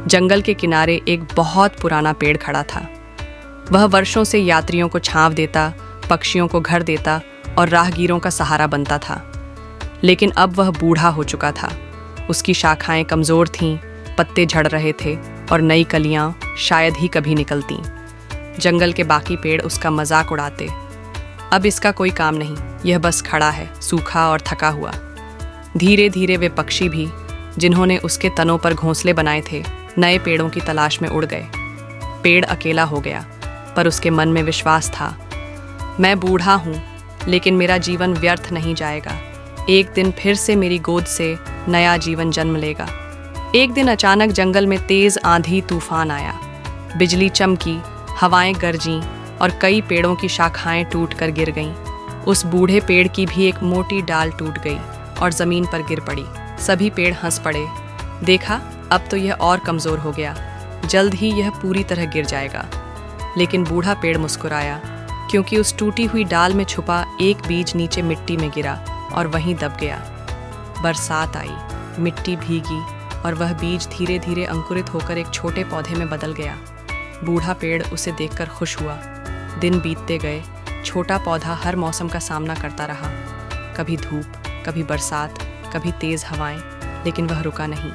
जंगल के किनारे एक बहुत पुराना पेड़ खड़ा था। वह वर्षों से यात्रियों को छांव देता, पक्षियों को घर देता और राहगीरों का सहारा बनता था। लेकिन अब वह बूढ़ा हो चुका था। उसकी शाखाएं कमज़ोर थीं, पत्ते झड़ रहे थे और नई कलियां शायद ही कभी निकलतीं। जंगल के बाकी पेड़ उसका मजाक उड़ाते, अब इसका कोई काम नहीं, यह बस खड़ा है, सूखा और थका हुआ। धीरे धीरे वे पक्षी भी, जिन्होंने उसके तनों पर घोंसले बनाए थे, नए पेड़ों की तलाश में उड़ गए। पेड़ अकेला हो गया, पर उसके मन में विश्वास था, मैं बूढ़ा हूँ, लेकिन मेरा जीवन व्यर्थ नहीं जाएगा। एक दिन फिर से मेरी गोद से नया जीवन जन्म लेगा। एक दिन अचानक जंगल में तेज आंधी तूफान आया। बिजली चमकी, हवाएं गरजीं और कई पेड़ों की शाखाएं टूटकर गिर गईं। उस बूढ़े पेड़ की भी एक मोटी डाल टूट गई और जमीन पर गिर पड़ी। सभी पेड़ हंस पड़े। देखा, अब तो यह और कमजोर हो गया, जल्द ही यह पूरी तरह गिर जाएगा। लेकिन बूढ़ा पेड़ मुस्कुराया, क्योंकि उस टूटी हुई डाल में छुपा एक बीज नीचे मिट्टी में गिरा और वहीं दब गया। बरसात आई, मिट्टी भीगी और वह बीज धीरे धीरे अंकुरित होकर एक छोटे पौधे में बदल गया। बूढ़ा पेड़ उसे देखकर खुश हुआ। दिन बीतते गए, छोटा पौधा हर मौसम का सामना करता रहा, कभी धूप, कभी बरसात, कभी तेज हवाएं, लेकिन वह रुका नहीं।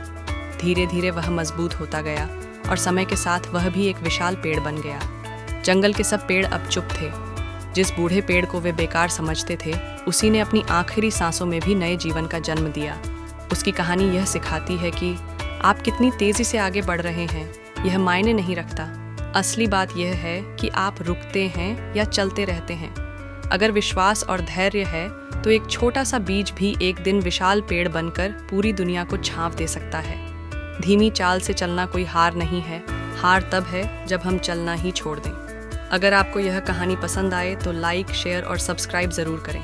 धीरे धीरे वह मजबूत होता गया और समय के साथ वह भी एक विशाल पेड़ बन गया। जंगल के सब पेड़ अब चुप थे। जिस बूढ़े पेड़ को वे बेकार समझते थे, उसी ने अपनी आखिरी सांसों में भी नए जीवन का जन्म दिया। उसकी कहानी यह सिखाती है कि आप कितनी तेजी से आगे बढ़ रहे हैं, यह मायने नहीं रखता। असली बात यह है कि आप रुकते हैं या चलते रहते हैं। अगर विश्वास और धैर्य है, तो एक छोटा सा बीज भी एक दिन विशाल पेड़ बनकर पूरी दुनिया को छांव दे सकता है। धीमी चाल से चलना कोई हार नहीं है, हार तब है जब हम चलना ही छोड़ दें। अगर आपको यह कहानी पसंद आए तो लाइक, शेयर और सब्सक्राइब ज़रूर करें।